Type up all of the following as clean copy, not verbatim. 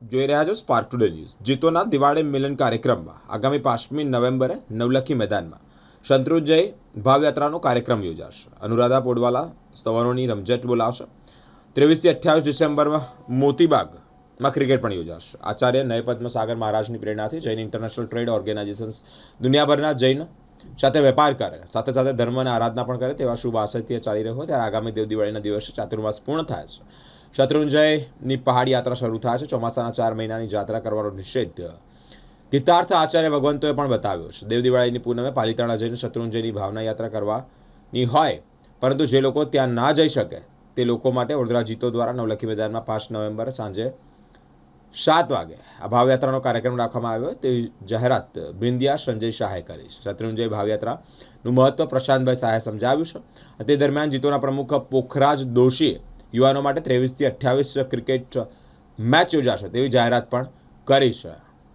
જોઈ રહ્યા છો સ્પાર્ક ટુડે ન્યૂઝ. જીતોના દિવાળી મિલન કાર્યક્રમમાં આગામી 5મી નવેમ્બરે નવલખી મેદાનમાં શત્રુંજય ભાવયાત્રાનો કાર્યક્રમ યોજાશે. અનુરાધા પોડવાલા સ્તવનોની રમઝટ બોલાવશે. 23 થી 28 ડિસેમ્બરમાં મોતીબાગમાં ક્રિકેટ પણ યોજાશે. આચાર્ય નયપદ્મ સાગર મહારાજની પ્રેરણાથી જૈન ઇન્ટરનેશનલ ટ્રેડ ઓર્ગેનાઇઝેશન્સ દુનિયાભરના જૈન સાથે વેપાર કરે, સાથે સાથે ધર્મ અને આરાધના પણ કરે તેવા શુભ આશયથી ચાલી રહ્યો હોય ત્યારે આગામી દેવ દિવાળીના દિવસે ચાતુર્માસ પૂર્ણ થાય છે. શત્રુંજયની પહાડ યાત્રા શરૂ થાય છે. ચોમાસાના 4 મહિનાની યાત્રા કરવાનો નિષેધ ગીતાર્થ આચાર્ય ભગવંતોએ પણ બતાવ્યો છે. દેવ દિવાળીની પૂનમે પાલિતાણા જઈને શત્રુંજયની ભાવના યાત્રા કરવાની હોય, પરંતુ જે લોકો ત્યાં ના જઈ શકે તે લોકો માટે વડોદરા જીતો દ્વારા નવલખી મેદાનમાં 5 નવેમ્બરે સાંજે 7 વાગે આ ભાવયાત્રાનો કાર્યક્રમ રાખવામાં આવ્યો તેવી જાહેરાત બિંદિયા સંજય શાહે કરી છે. શત્રુંજય ભાવયાત્રાનું મહત્વ પ્રશાંતભાઈ શાહે સમજાવ્યું છે. તે દરમિયાન જીતોના પ્રમુખ પોખરાજ દોશીએ યુવાનો માટે 23 થી 28 ક્રિકેટ મેચ યોજાશે તેવી જાહેરાત પણ કરી છે.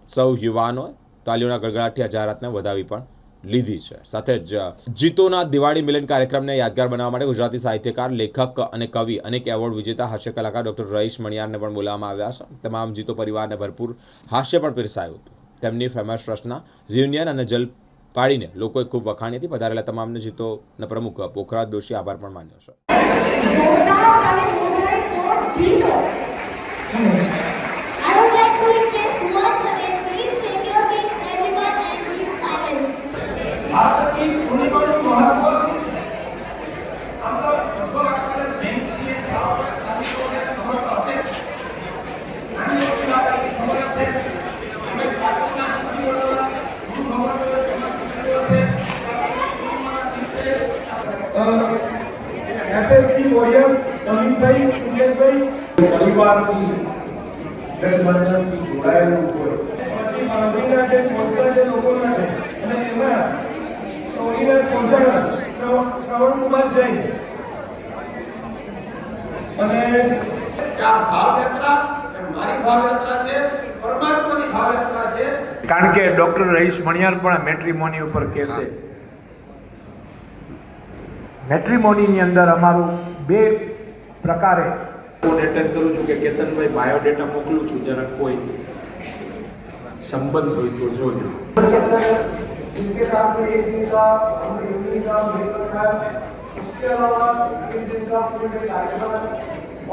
સૌ યુવાનો તાલીઓના ગડગડાટથી આ જાહેરાતને વધાવી પણ લીધી છે. સાથે જ જીતોના દિવાળી મિલન કાર્યક્રમને યાદગાર બનાવવા માટે ગુજરાતી સાહિત્યકાર, લેખક અને કવિ, અનેક એવોર્ડ વિજેતા હાસ્ય કલાકાર ડૉક્ટર રહીશ મણિયારને પણ બોલાવવામાં આવ્યા છે. તમામ જીતો પરિવારને ભરપૂર હાસ્ય પણ પીરસાયું હતું. તેમની ફેમસ રચના રિયુનિયન અને જલ પાડીને લોકોએ ખૂબ વખાણી હતી. પધારેલા તમામને જીતોના પ્રમુખ પોખરાજ દોશી આભાર પણ માન્યો છે. જોરદાર તાલી હો જાય four JITO. I would like to request once again, please take your seats, everyone, and keep silence. આજથી પૂર્ણિમાનું મહત્વ શું છે? આપણે લગભગ આપણે જૈન છીએ, શ્રાવણ સ્થાનિકો છે, ખબર તો હશે. નાની મોટી બાબતની ખબર હશે. આપણે ચાતુર્માસ પૂર્ણિમાના ગુરુ ભગવાનનો ચોમાસ પૂર્ણિમા છે. પૂર્ણિમાના દિવસે એફએલસી વોરિયર્સ નવીનભાઈ, ઉમેશભાઈ પરિવારથી ગઠબંધનથી જોડાયેલું હોય, પછી બાંધણીના જે પહોંચતા જે લોકોના છે અને એમાં ટોરીના સ્પોન્સર શ્રવણકુમાર જૈન અને આ ભાવયાત્રા મારી ભાવયાત્રા છે, પરમાત્માની ભાવયાત્રા છે. કારણ કે ડૉક્ટર રહીશ મણિયાર પણ મેટ્રીમોની ઉપર કહેશે. મેટ્રીમોનીની અંદર અમારું 2 પ્રકારે હું એટેન્ડ કરું છું કે કેતનભાઈ બાયોડેટા મોકલું છું, જરાક કોઈ સંબંધ હોય તો જોજો. जिनके साथ में एक दिन का हमने इवनिंग का ब्रेक रखा है. उसके अलावा एक दिन का फुल डे कार्यक्रम है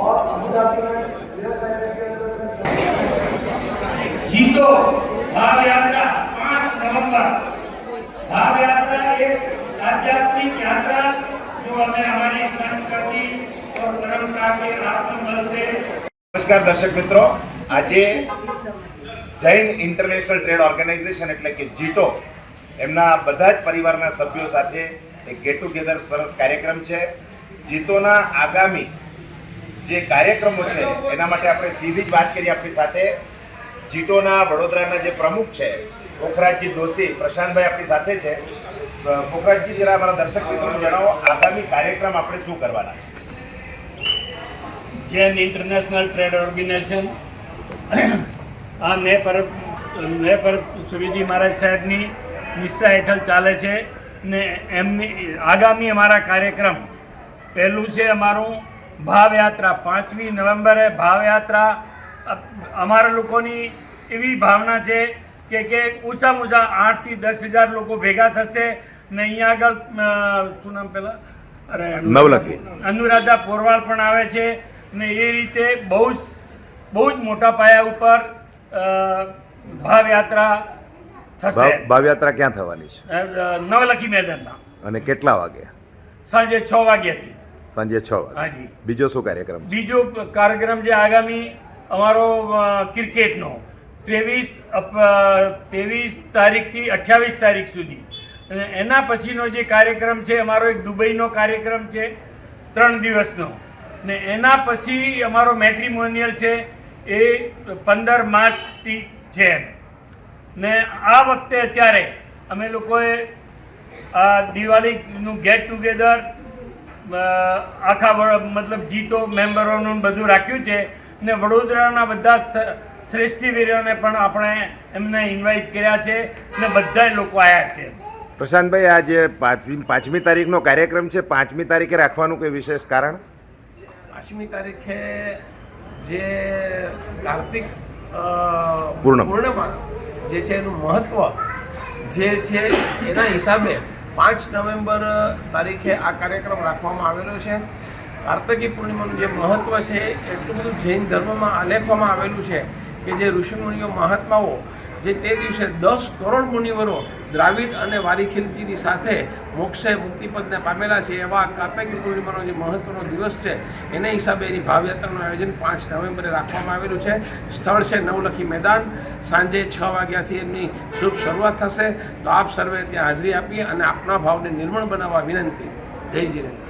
और अबू धाबी में यस साइड के अंदर में जीतो भाव यात्रा 5 नवंबर. भाव यात्रा एक आध्यात्मिक यात्रा जो हमें हमारी संस्कृति और परंपरा के आत्मबल से. નમસ્કાર દર્શક મિત્રો, આજે જૈન ઇન્ટરનેશનલ ટ્રેડ ઓર્ગેનાઇઝેશન એટલે કે જીટો એમના બધા જ પરિવારના સભ્યો સાથે એક ગેટ ટુગેધર સરસ કાર્યક્રમ છે. જીતોના આગામી જે કાર્યક્રમો છે એના માટે આપણે સીધી જ વાત કરીએ. આપણી સાથે જીટોના વડોદરાના જે પ્રમુખ છે પોખરાજજી દોશી, પ્રશાંતભાઈ આપણી સાથે છે. પોખરાજજી, જરા અમારા દર્શક મિત્રોને જણાવો આગામી કાર્યક્રમ આપણે શું કરવાના છે? जैन इंटरनेशनल ट्रेड ऑर्गेनाइजेशन આ ને પર સુરીજી મહારાજ સાહેબની નિષ્ઠા હેઠળ ચાલે છે ને એમની આગામી અમારા કાર્યક્રમ પહેલું છે અમારું ભાવયાત્રા. 5મી નવેમ્બરે ભાવયાત્રા. અમારા લોકોની એવી ભાવના છે કે ઓછામાં ઓછા 8 થી 10,000 લોકો ભેગા થશે ને અહીંયા આગળ શું નામ પહેલાં નવલખી અનુરાધા પોરવાળ પણ આવે છે ને એ રીતે બહુ જ મોટા પાયા ઉપર ભાવયાત્રા થશે. ભાવયાત્રા ક્યાં થવાની છે? નવલખી મેદાનમાં. અને કેટલા વાગે? સાંજે 6 વાગ્યાથી. સાંજે 6 વાગે. હાજી. બીજો શું કાર્યક્રમ? બીજો કાર્યક્રમ છે આગામી અમારો ક્રિકેટનો 23 તારીખથી 28 તારીખ સુધી. અને એના પછીનો જે કાર્યક્રમ છે અમારો એક દુબઈનો કાર્યક્રમ છે 3 દિવસનો ને એના પછી અમારો મેટ્રીમોનિયલ છે એ 15 માર્ચથી છે. ને આ વખતે અત્યારે અમે લોકોએ આ દિવાળીનું ગેટ ટુગેધર આખા મતલબ જીતો મેમ્બરોનું બધું રાખ્યું છે ને વડોદરાના બધા શ્રેષ્ઠીવીરોને પણ આપણે એમને ઇન્વાઇટ કર્યા છે ને બધા લોકો આવ્યા છે. પ્રશાંતભાઈ, આ જે 5મી તારીખનો કાર્યક્રમ છે, 5મી તારીખે રાખવાનું કોઈ વિશેષ કારણ? 5મી તારીખે જે કાર્તિક પૂર્ણમાં જે છે એનું મહત્ત્વ જે છે એના હિસાબે 5 નવેમ્બર તારીખે આ કાર્યક્રમ રાખવામાં આવેલો છે. કાર્તકી પૂર્ણિમાનું જે મહત્ત્વ છે એટલું બધું જૈન ધર્મમાં આલેખવામાં આવેલું છે કે જે ઋષિમુનિઓ મહાત્માઓ જે તે દિવસે 10 કરોડ મુનિવરો દ્રાવિડ અને વારીખીલજીની સાથે મોક્ષે મુક્તિપદને પામેલા છે એવા કાર્તકી પૂર્ણિમાનો જે મહત્વનો દિવસ છે એને હિસાબે એની ભાવયાત્રાનું આયોજન 5 નવેમ્બરે રાખવામાં આવેલું છે. સ્થળ છે નવલખી મેદાન. સાંજે 6 વાગ્યાથી એમની શુભ શરૂઆત થશે. તો આપ સર્વે ત્યાં હાજરી આપી અને આપના ભાવને નિર્મળ બનાવવા વિનંતી. જય જીનેન્દ્ર.